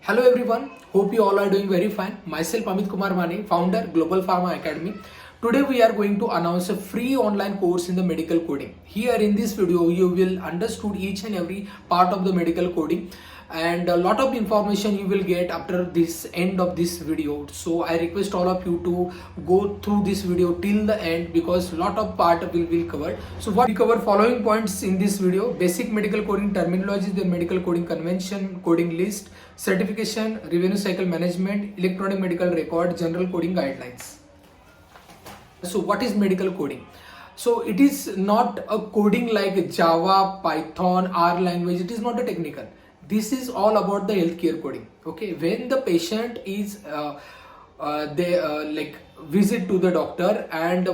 Hello everyone, hope you all are doing very fine. Myself Amit Kumar Mane, founder Global Pharma Academy. Today we are going to announce a free online course in the medical coding. Here in this video you will understood each and every part of the medical coding and a lot of information you will get after this end of this video. So I request all of you to go through this video till the end because lot of part will be covered. So what we cover following points in this video: basic medical coding terminology, the medical coding convention, coding list, certification, revenue cycle management, electronic medical record, general coding guidelines. So what is medical coding? So it is not a coding like Java, Python, R language. It is not a technical. This is all about the healthcare coding. Okay, when the patient is they like visit to the doctor and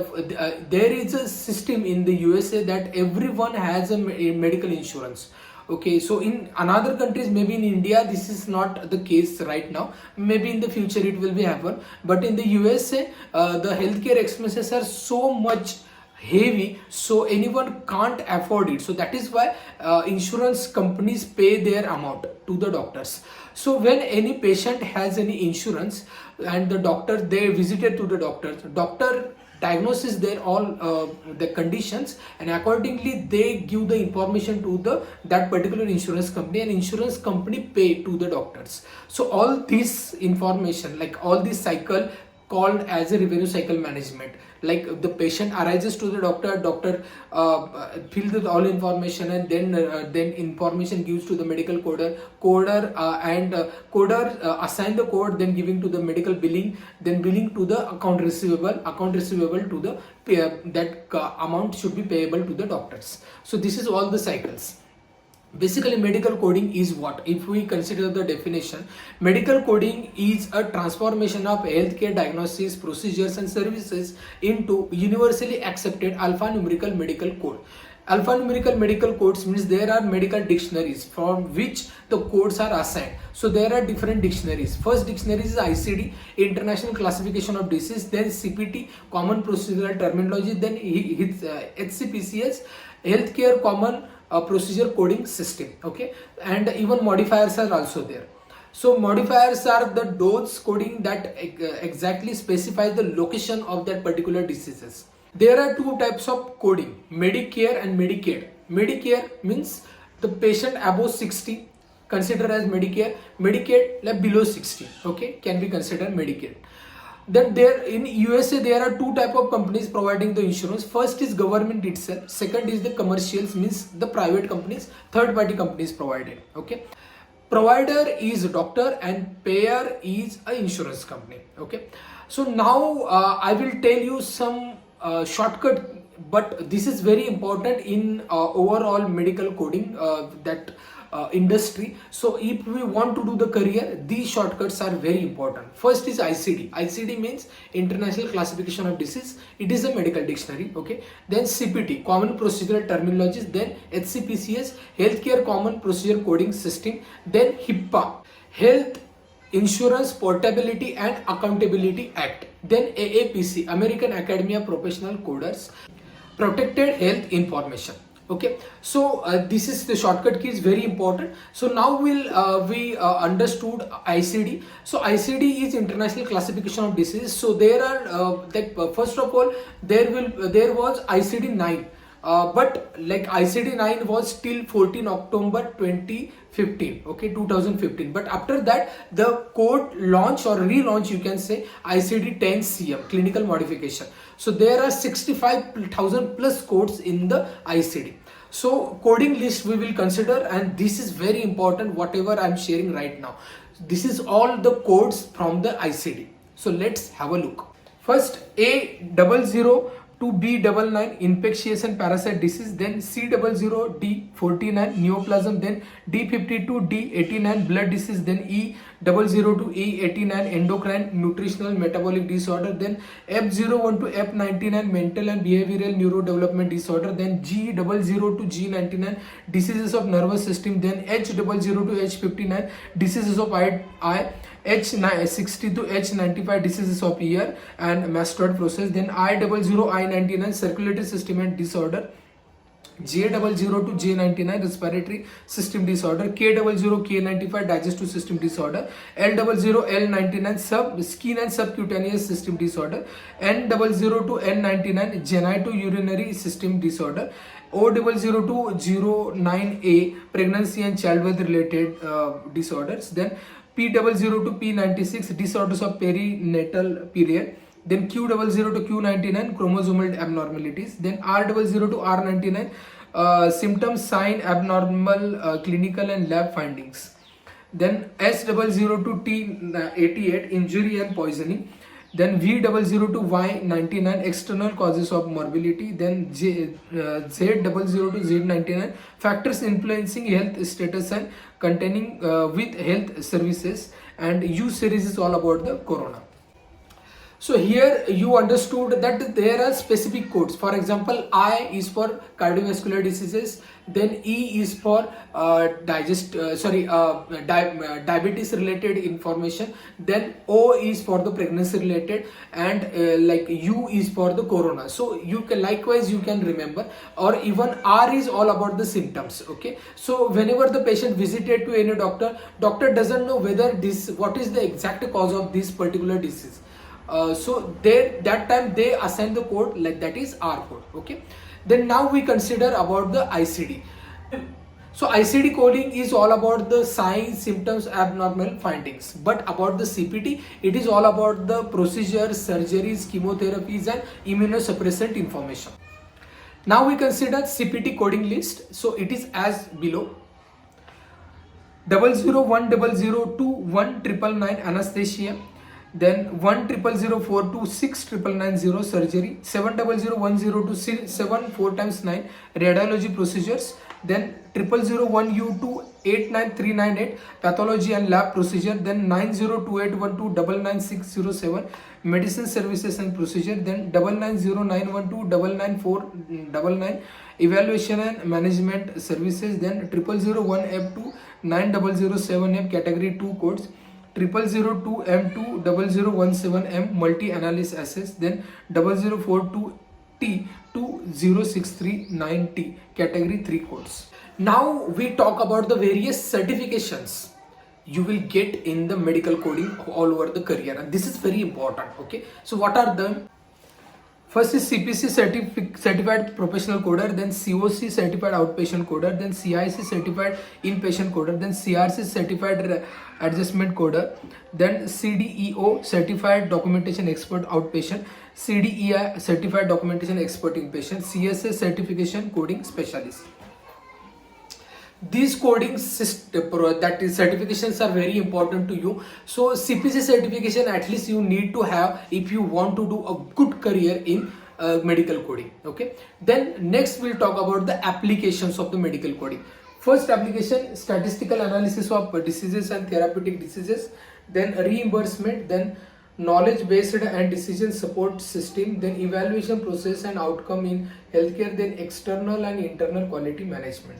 there is a system in the USA that everyone has a medical insurance. Okay, so in another countries, maybe in India this is not the case right now, maybe in the future it will be happen, but in the USA the healthcare expenses are so much heavy, so anyone can't afford it. So that is why insurance companies pay their amount to the doctors. So when any patient has any insurance and the doctor, they visited to the doctor diagnosis their all the conditions, and accordingly they give the information to the that particular insurance company, and insurance company pay to the doctors. So all this information, like all this cycle called as a revenue cycle management. Like the patient arises to the doctor fill the all information, and then information gives to the medical coder assign the code, then giving to the medical billing, then billing to the account receivable to the that amount should be payable to the doctors. So this is all the cycles. Basically, medical coding is what? If we consider the definition, medical coding is a transformation of healthcare diagnosis, procedures and services into universally accepted alphanumerical medical code. Alphanumerical medical codes means there are medical dictionaries from which the codes are assigned. So there are different dictionaries. First dictionary is ICD, International Classification of Disease, then CPT, Common Procedural Terminology, then HCPCS, Healthcare Common Procedure Coding System. Okay, and even modifiers are also there. So modifiers are those coding that exactly specify the location of that particular diseases. There are two types of coding: Medicare and Medicaid. Medicare means the patient above 60 considered as Medicare. Medicaid like below 60, okay, can be considered Medicaid. Then there in USA there are two type of companies providing the insurance. First is government itself, second is the commercials, means the private companies, third party companies provided. Okay, provider is a doctor and payer is a insurance company. Okay, so now I will tell you some shortcut, but this is very important in overall medical coding that industry. So if we want to do the career, these shortcuts are very important. First is ICD. ICD means International Classification of Disease. It is a medical dictionary. Okay, then CPT, Common Procedural Terminologies, then HCPCS, Healthcare Common Procedure Coding System, then HIPAA, Health Insurance Portability and Accountability Act, then AAPC, American Academy of Professional Coders, Protected Health Information. Okay, so this is the shortcut key is very important. So now we understood ICD. So ICD is International Classification of Disease. So there are first of all there was ICD 9. But like ICD 9 was till 14 October 2015, okay, 2015. But after that, the code launch or relaunch, you can say, ICD 10 CM, clinical modification. So there are 65,000 plus codes in the ICD. So coding list we will consider, and this is very important, whatever I'm sharing right now. This is all the codes from the ICD. So let's have a look. First, A00 to B99 infectious and parasite disease, then C00 D49 neoplasm, then D52 D89 blood disease, then E00 to E89 endocrine nutritional metabolic disorder, then F01 to F99 mental and behavioral neurodevelopment disorder, then G00 to G99 diseases of nervous system, then H00 to H59 diseases of eye, H60 to H95 diseases of ear and mastoid process, then I00 I99 circulatory system and disorder, J00 to J99 respiratory system disorder, K00 K95 digestive system disorder, L00 L99 skin and subcutaneous system disorder, N00 to N99 genito urinary system disorder, O00 to 09A pregnancy and childbirth related disorders, then P00 to P96 disorders of perinatal period, then Q00 to Q99 chromosomal abnormalities, then R00 to R99 symptoms, sign, abnormal clinical and lab findings, then S00 to T88 injury and poisoning, then V00 to Y99 external causes of morbidity, then Z00 to Z99 factors influencing health status and containing with health services, and U series is all about the corona. So here you understood that there are specific codes. For example, I is for cardiovascular diseases, then E is for diabetes related information, then O is for the pregnancy related, and like U is for the corona. So you can likewise you can remember, or even R is all about the symptoms. Okay, so whenever the patient visited to any doctor doesn't know whether what is the exact cause of this particular disease. So that time they assign the code, like that is R code. Okay, then now we consider about the ICD. So ICD coding is all about the signs, symptoms, abnormal findings, but about the CPT it is all about the procedures, surgeries, chemotherapies and immunosuppressant information. Now we consider CPT coding list. So it is as below: 00100 to 1999 anesthesia, then 10004 to 6990 surgery, 70010 to 7 4 times 9 radiology procedures, then 0001U to 89398 pathology and lab procedure, then 902812 99607 medicine services and procedure, then 990912 99499 evaluation and management services, then 0001F to 9007F category 2 codes, 0002M to 0017M multi-analysis assess, then 0042T to 0639T category 3 codes. Now we talk about the various certifications you will get in the medical coding all over the career, and this is very important. Okay, so what are them? First is CPC certified professional coder, then COC certified outpatient coder, then CIC certified inpatient coder, then CRC certified adjustment coder, then CDEO certified documentation expert outpatient, CDEI certified documentation expert inpatient, CSA certification coding specialist. These coding that is certifications are very important to you. So CPC certification at least you need to have if you want to do a good career in medical coding. Okay, then next we'll talk about the applications of the medical coding. First application, statistical analysis of diseases and therapeutic diseases, then reimbursement, then knowledge based and decision support system, then evaluation process and outcome in healthcare, then external and internal quality management.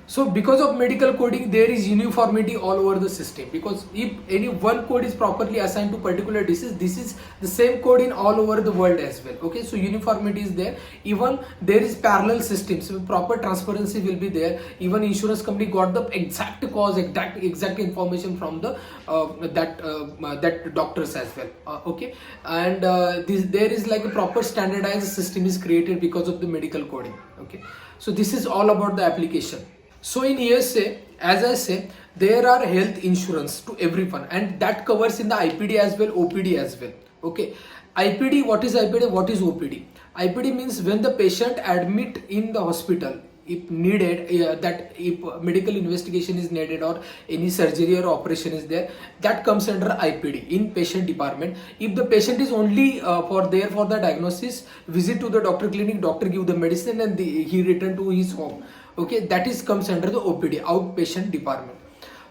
So because of medical coding there is uniformity all over the system, because if any one code is properly assigned to particular disease, this is the same code in all over the world as well. Okay, so uniformity is there. Even there is parallel systems, so proper transparency will be there. Even insurance company got the exact cause, exact information from the that doctors as well. Okay, and there is like a proper standardized system is created because of the medical coding. Okay, so this is all about the application. So in USA, as I say, there are health insurance to everyone, and that covers in the IPD as well, OPD as well. Okay, IPD, what is IPD, what is OPD? IPD means when the patient admit in the hospital, if needed, that if medical investigation is needed or any surgery or operation is there, that comes under IPD, in patient department. If the patient is only for the diagnosis, visit to the doctor clinic, doctor give the medicine and he return to his home. Okay, that is comes under the OPD, outpatient department.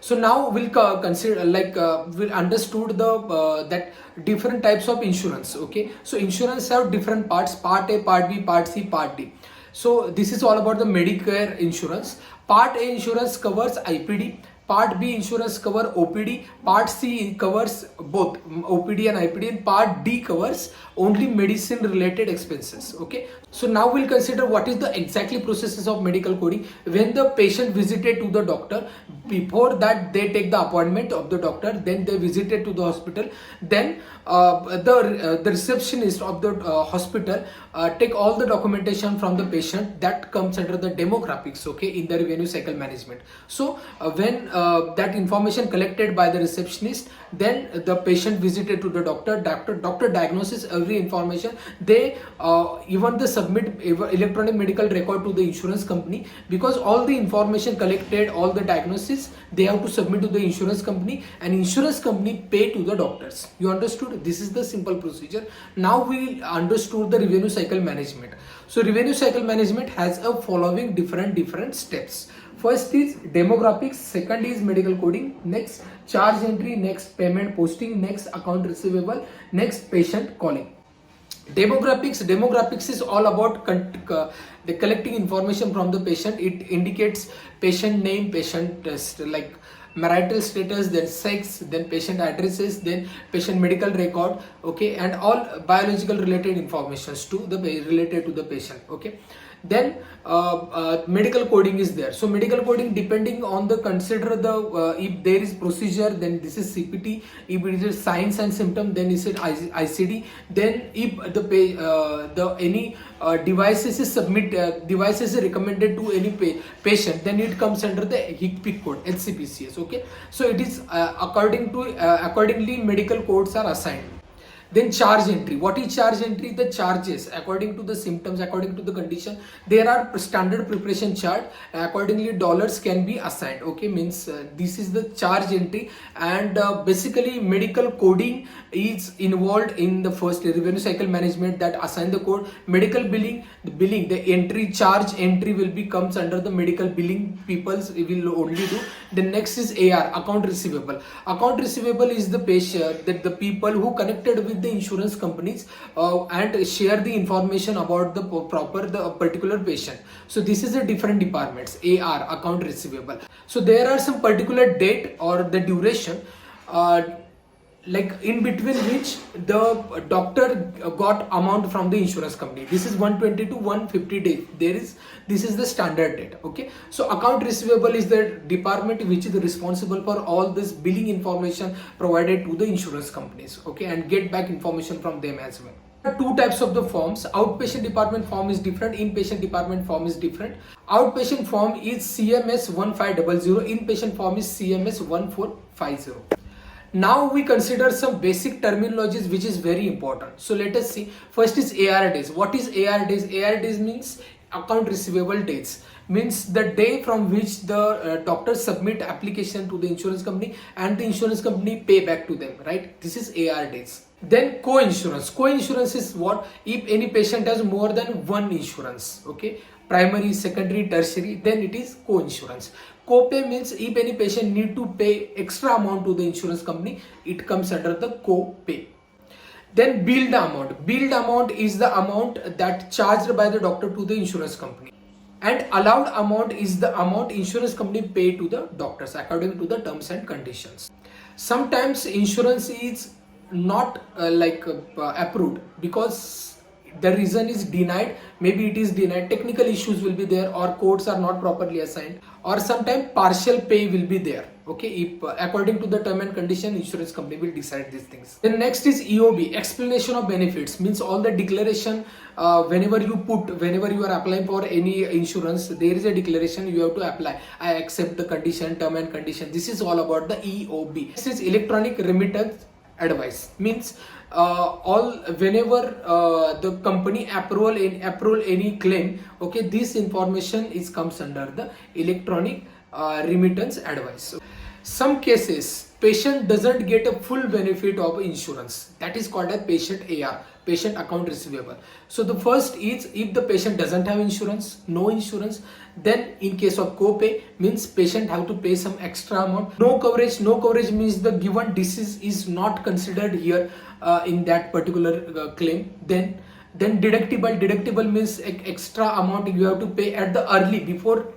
So now we'll consider we'll understood the that different types of insurance. Okay, so insurance have different parts: Part A, Part B, Part C, Part D. So this is all about the Medicare insurance. Part A insurance covers IPD. Part B insurance cover OPD, Part C covers both OPD and IPD, and Part D covers only medicine related expenses. Okay, so now we'll consider what is the exactly processes of medical coding. When the patient visited to the doctor, before that they take the appointment of the doctor, then they visited to the hospital, then the receptionist of the hospital take all the documentation from the patient. That comes under the demographics, okay, in the revenue cycle management. So when that information collected by the receptionist, then the patient visited to the doctor diagnoses every information. They even they submit electronic medical record to the insurance company, because all the information collected, all the diagnosis, they have to submit to the insurance company, and insurance company pay to the doctors. You understood? This is the simple procedure. Now we understood the revenue cycle management. So revenue cycle management has a following different steps. First is demographics, second is medical coding, next charge entry, next payment posting, next account receivable, next patient calling. Demographics is all about the collecting information from the patient. It indicates patient name, patient like marital status, then sex, then patient addresses, then patient medical record, okay, and all biological related informations to the related to the patient. Okay, then medical coding is there. So medical coding, depending on the consider the if there is procedure, then this is CPT. If it is signs and symptom, then is it ICD. Then if the any devices is devices is recommended to any patient, then it comes under the HCPC code, HCPCS. Okay, so it is accordingly medical codes are assigned. Then charge entry. What is charge entry? The charges according to the symptoms, according to the condition. There are standard preparation chart. Accordingly, dollars can be assigned. Okay, means this is the charge entry, and basically medical coding is involved in the first revenue cycle management, that assign the code. Medical billing, the entry charge entry will be comes under the medical billing. People's will only do. The next is AR, account receivable. Account receivable is the patient, that the people who connected with the insurance companies and share the information about the particular patient. So this is the different departments. AR, account receivable. So there are some particular date or the duration like in between which the doctor got amount from the insurance company. This is 120 to 150 days. This is the standard date. Okay, so account receivable is the department which is responsible for all this billing information provided to the insurance companies, okay, and get back information from them as well. There are two types of the forms. Outpatient department form is different, inpatient department form is different. Outpatient form is CMS 1500, inpatient form is CMS 1450. Now we consider some basic terminologies which is very important. So let us see. First is AR days. What is AR days? AR days means account receivable dates. Means the day from which the doctor submit application to the insurance company and the insurance company pay back to them, right? This is AR days. Then co-insurance. Co-insurance is what? If any patient has more than one insurance, okay, primary, secondary, tertiary, then it is co-insurance. Co-pay means if any patient need to pay extra amount to the insurance company, it comes under the co-pay. Then billed amount. Billed amount is the amount that charged by the doctor to the insurance company. And allowed amount is the amount insurance company pay to the doctors according to the terms and conditions. Sometimes insurance is not approved because the reason is denied. Maybe it is denied, technical issues will be there, or codes are not properly assigned, or sometimes partial pay will be there. Okay, if according to the term and condition, insurance company will decide these things. Then next is EOB, explanation of benefits. Means all the declaration whenever you are applying for any insurance, there is a declaration you have to apply. I accept the condition, term and condition. This is all about the EOB. This is electronic remittance advice. Means whenever the company approve any claim, okay, this information is comes under the electronic remittance advice. Some cases patient doesn't get a full benefit of insurance, that is called a patient AR, patient account receivable. So the first is if the patient doesn't have insurance, no insurance, then in case of co-pay means patient have to pay some extra amount. No coverage means the given disease is not considered here in that particular claim. Then Then deductible means extra amount you have to pay at the early before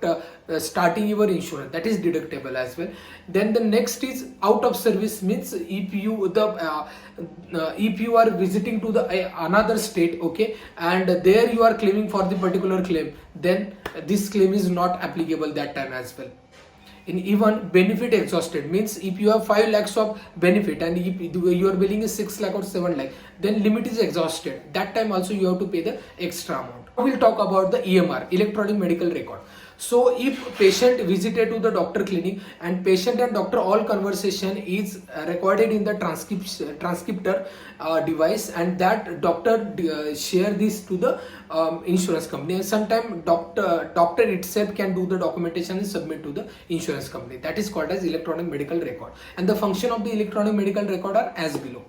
starting your insurance, that is deductible as well. Then the next is out of service, means if you are visiting to the another state, okay, and there you are claiming for the particular claim, then this claim is not applicable that time as well. In even benefit exhausted, means if you have 5 lakhs of benefit and if your billing is 6 lakh or 7 lakh, then limit is exhausted, that time also you have to pay the extra amount. We'll talk about the EMR, electronic medical record. So if patient visited to the doctor clinic and patient and doctor all conversation is recorded in the transcriptor device, and that doctor share this to the insurance company, and sometimes doctor itself can do the documentation and submit to the insurance company. That is called as electronic medical record. And the function of the electronic medical record are as below.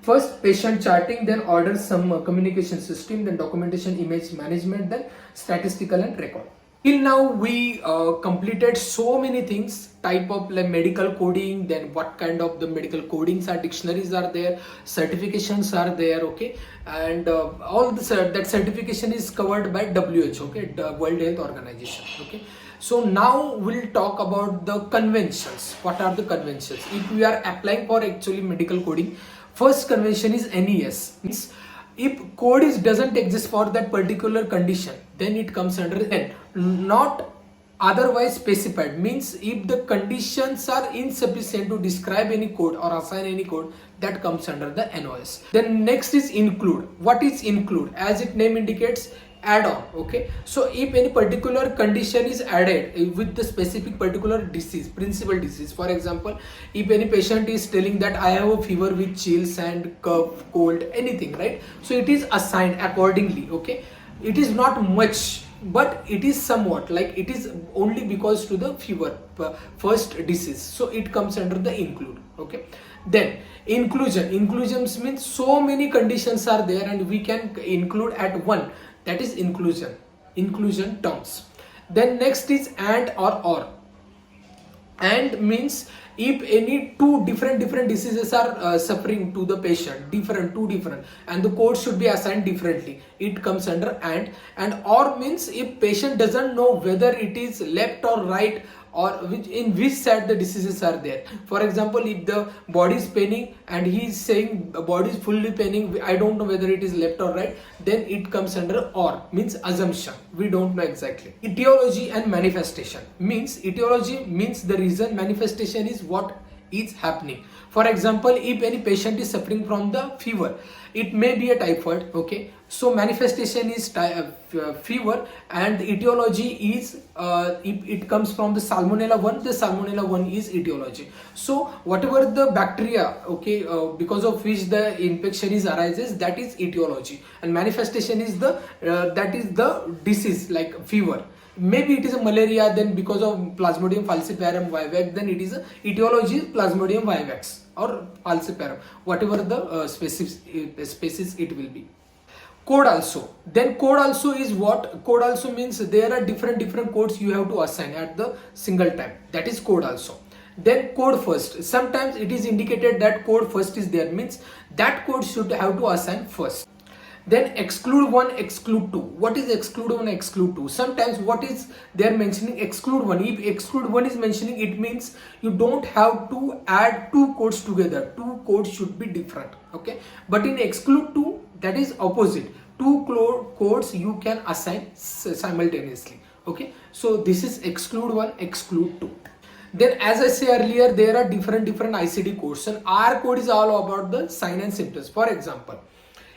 First, patient charting, then order some communication system, then documentation, image management, then statistical and record. Till now we completed so many things, type of like medical coding, then what kind of the medical codings are, dictionaries are there, certifications are there, okay, and all the that certification is covered by WHO, okay, the World Health Organization, okay. So now we'll talk about the conventions. What are the conventions? If we are applying for actually medical coding, first convention is NES, means if code doesn't exist for that particular condition, then it comes under N. Not otherwise specified, means if the conditions are insufficient to describe any code or assign any code, that comes under the NOS. Then next is include. What is include? As its name indicates, add on, okay. So if any particular condition is added with the specific particular disease, principal disease, for example, if any patient is telling that I have a fever with chills and cough, cold, anything, right, so it is assigned accordingly, okay. It is not much, but it is somewhat, like it is only because to the fever, first disease, so it comes under the include, okay. Then inclusions means so many conditions are there and we can include at one, that is inclusion terms. Then next is and or. And means if any two different diseases are suffering to the patient, two different, and the code should be assigned differently, it comes under and or means if patient doesn't know whether it is left or right or in which side the diseases are there. For example, if the body is paining and he is saying body is fully paining, I don't know whether it is left or right, then it comes under or, means assumption, we don't know exactly. Etiology and manifestation, means etiology means the reason, manifestation is what is happening. For example, if any patient is suffering from the fever, it may be a typhoid, okay, so manifestation is fever, and the etiology is if it comes from the salmonella 1, the salmonella 1 is etiology. So whatever the bacteria, okay, because of which the infection is arises, that is etiology, and manifestation is the that is the disease, like fever. Maybe it is a malaria, then because of Plasmodium falciparum vivax, then it is a etiology Plasmodium vivax or falciparum, whatever the species it will be. Code also. Then code also is what? Code also means there are different codes you have to assign at the single time. That is code also. Then code first. Sometimes it is indicated that code first is there, means that code should have to assign first. Then exclude one, exclude two. What is exclude one, exclude two? Sometimes what is they are mentioning exclude one. If exclude one is mentioning, it means you don't have to add two codes together. Two codes should be different, okay. But in exclude two, that is opposite. Two codes you can assign simultaneously, okay. So this is exclude one, exclude two. Then as I say earlier, there are different ICD codes, and R code is all about the sign and symptoms. For example,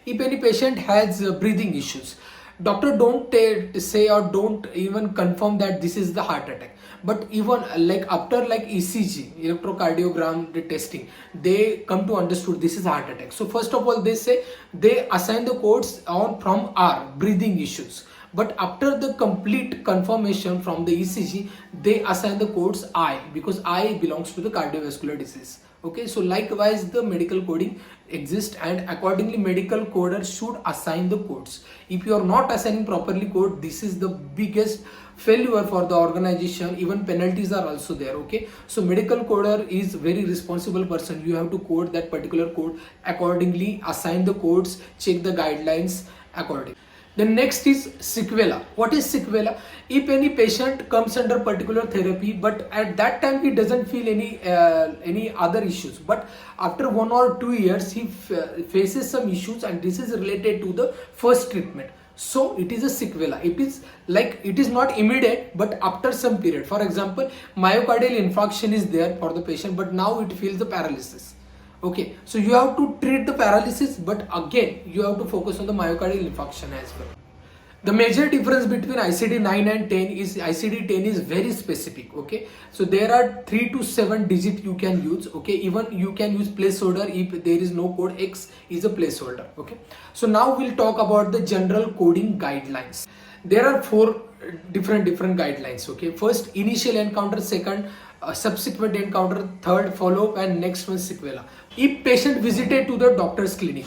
if any patient has breathing issues, doctor don't say or don't even confirm that this is the heart attack, but even like after like ECG, electrocardiogram, the testing, they come to understood this is heart attack. So first of all, they say they assign the codes on from R, breathing issues, but after the complete confirmation from the ECG, they assign the codes I, because I belongs to the cardiovascular disease, okay. So likewise the medical coding exists, and accordingly medical coder should assign the codes. If you are not assigning properly code, this is the biggest failure for the organization. Even penalties are also there, okay. So medical coder is very responsible person. You have to code that particular code accordingly, assign the codes, check the guidelines, according. The next is sequela. What is sequela? If any patient comes under particular therapy, but at that time he doesn't feel any other issues, but after 1 or 2 years he faces some issues, and this is related to the first treatment. So it is a sequela. It is like, it is not immediate, but after some period. For example, myocardial infarction is there for the patient, but now it feels the paralysis. Okay, so you have to treat the paralysis, but again you have to focus on the myocardial infarction as well. The major difference between ICD-9 and 10 is ICD-10 is very specific. Okay, so there are 3 to 7 digit you can use. Okay, even you can use placeholder if there is no code. X is a placeholder. Okay, so now we'll talk about the general coding guidelines. There are 4 different guidelines. Okay, first initial encounter, second subsequent encounter, third follow-up, and next one sequela. If patient visited to the doctor's clinic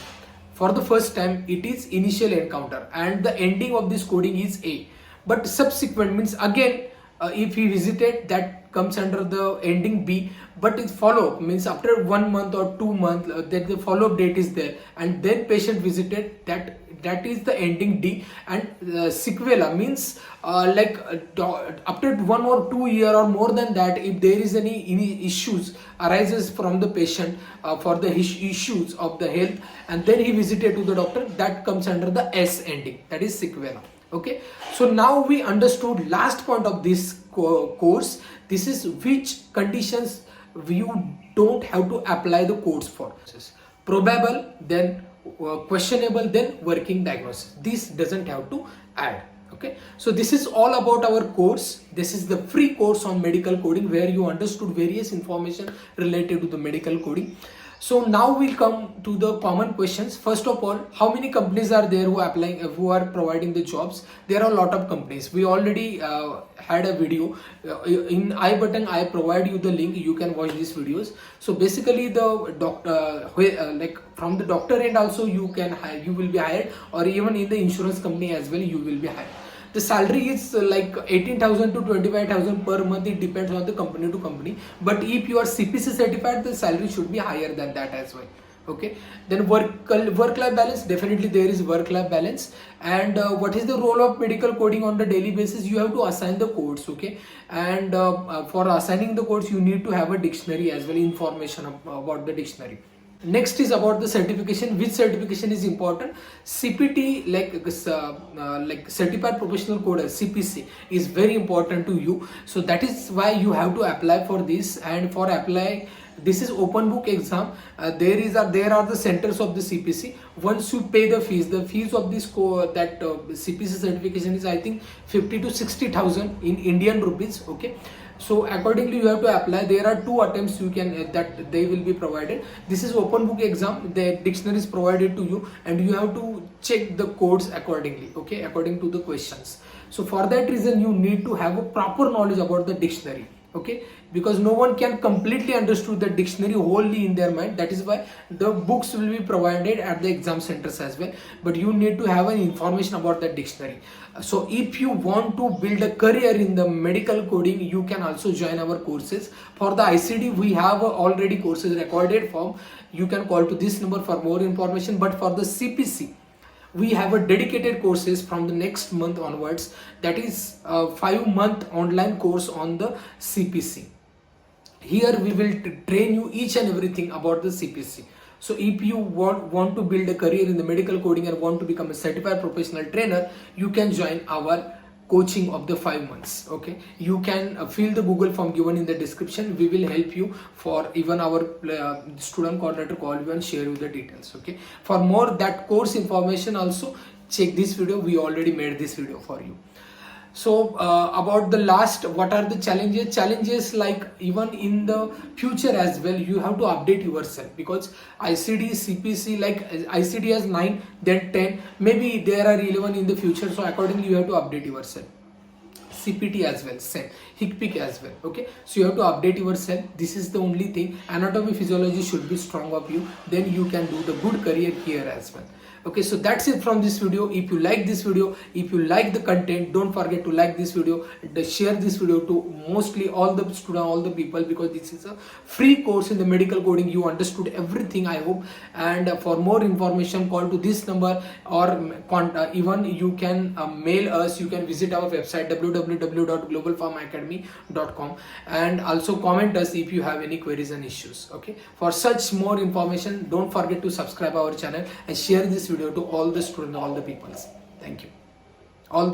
for the first time, it is initial encounter and the ending of this coding is A. But subsequent means again, if he visited, that comes under the ending B. But it's follow-up means after 1 month or 2 months, that the follow-up date is there, and then patient visited, that is the ending D. And sequela means after 1 or 2 year or more than that, if there is any issues arises from the patient for the issues of the health, and then he visited to the doctor, that comes under the S ending, that is sequela. Okay, so now we understood last point of this course. This is which conditions you don't have to apply the codes for. Probable, then questionable, then working diagnosis. This doesn't have to add. Okay, so this is all about our course. This is the free course on medical coding, where you understood various information related to the medical coding. So now we'll come to the common questions. First of all, how many companies are there who are providing the jobs? There are a lot of companies. We already had a video in I button. I provide you the link. You can watch these videos. So basically, the doctor, from the doctor end also you will be hired, or even in the insurance company as well you will be hired. The salary is like 18,000 to 25,000 per month. It depends on the company to company. But if you are CPC certified, the salary should be higher than that as well. Okay. Then work-life balance. Definitely there is work-life balance. And what is the role of medical coding on the daily basis? You have to assign the codes. Okay. And for assigning the codes, you need to have a dictionary as well, information about the dictionary. Next is about the certification. Which certification is important? CPT, like certified professional coder, CPC, is very important to you. So that is why you have to apply for this. And for apply, this is open book exam. There are the centers of the CPC. Once you pay the fees of this CPC certification is, I think, 50 to 60,000 in Indian rupees. Okay. So accordingly you have to apply. There are 2 attempts you can that they will be provided. This is open book exam. The dictionary is provided to you, and you have to check the codes accordingly. Okay, according to the questions. So for that reason, you need to have a proper knowledge about the dictionary. Okay, because no one can completely understand the dictionary wholly in their mind. That is why the books will be provided at the exam centers as well, but you need to have an information about the dictionary. So if you want to build a career in the medical coding, you can also join our courses. For the ICD, we have already courses recorded form. You can call to this number for more information. But for the CPC, we have a dedicated courses from the next month onwards. That is a 5-month online course on the CPC. Here we will train you each and everything about the CPC. So if you want to build a career in the medical coding and want to become a certified professional trainer, you can join our coaching of the 5 months. Okay, you can fill the Google form given in the description. We will help you, for even our student coordinator call you and share you the details. Okay, for more that course information also, check this video. We already made this video for you. So about the last, what are the challenges? Like even in the future as well, you have to update yourself, because ICD, CPC, like ICD has 9, then 10, maybe there are 11 in the future. So accordingly you have to update yourself. CPT as well, same, HCPC as well. Okay, so you have to update yourself. This is the only thing. Anatomy, physiology should be strong of you, then you can do the good career here as well. Okay, so that's it from this video. If you like this video, if you like the content, don't forget to like this video and share this video to mostly all the students, all the people, because this is a free course in the medical coding. You understood everything, I hope. And for more information, call to this number, or even you can mail us. You can visit our website www.globalpharmaacademy.com, and also comment us if you have any queries and issues. Okay, for such more information, don't forget to subscribe our channel and share this video to all the students, all the peoples. Thank you. All the